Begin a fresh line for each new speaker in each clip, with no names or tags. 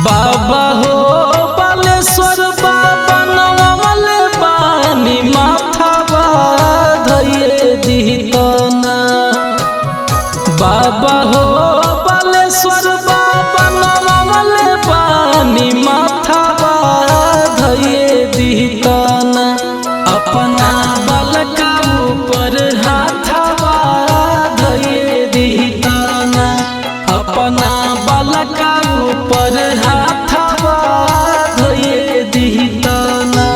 बाबा हो बालेश्वर बाबा नवले पानी माथावा धइए दीतना। बाबा हो बालेश्वर बाबा नवले पानी माथावा धइए दीतना। अपना बलका ऊपर हाथवा धइए दीतना। अपना बलका ऊपर हाथवा धइए दीतना।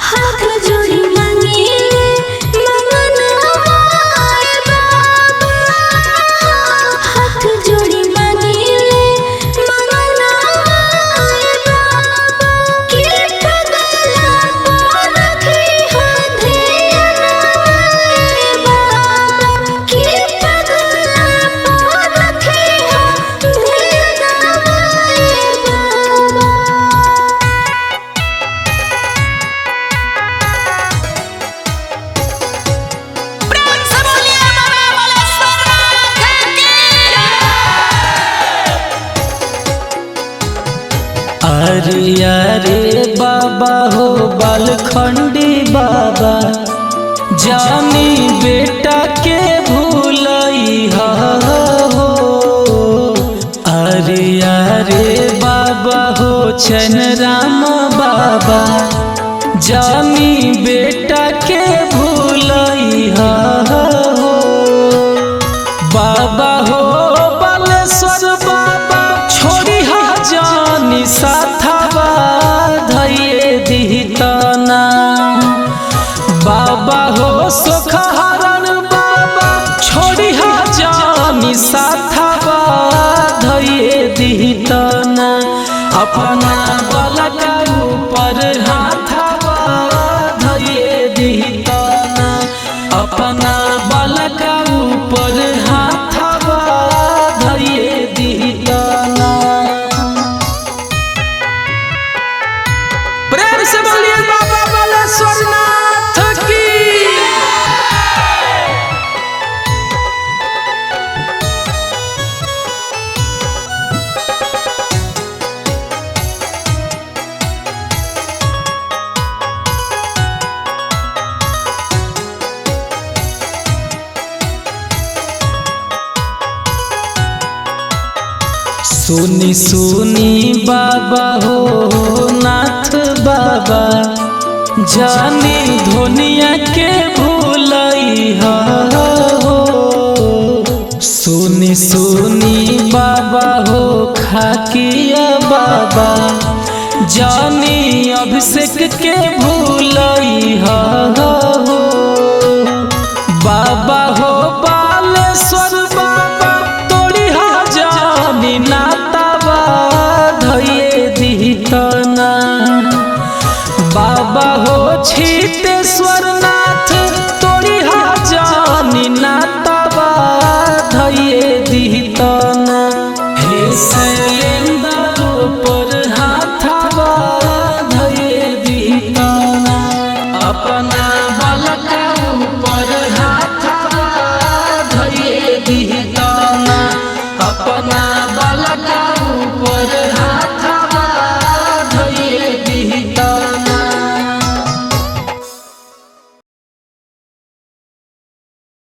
हाथ जोड़ी मांगिले मंगनवा आए बाबा। हाथ जोड़ी मांगिले मंगनवा आए बाबा। कि पगला पर रखी हो ध्यान आए बाबा। कि पगला पर रखी हो ध्यान आए बाबा। प्रेम से बोलिए बाबा बालेश्वर नाथ की।
अरे अरे बाबा हो बालखंडी बाबा जानी बेटा के भूलई हो। अरे अरे बाबा हो चैन राम बाबा जानी बेटा के भूलई हो। बाबा हो बालेश्वर बाबा छोड़ी हा जानी साथवा धइए दीतना। बाबा हो सुख हरण बाबा छोड़ी हा जानी साथवा धइए दीतना। अपना बलका ऊपर हाथवा धइए दीतना। अपना बलका ऊपर हाथवा धइए दीतना। प्रेम से बोलिए बाबा बालेश्वर नाथ की। सुनी सुनी बाबा हो नाथ बाबा जानी धोनिया के भूलई हो। सुनी सुनी बाबा हो खाकिया बाबा जानी अभिषेक के भूलई हो। बाबा हो बालेश्वर बाबा तोड़ी हा जानी नातावा धइए दीतना। बाबा हो छीतेश्वर ना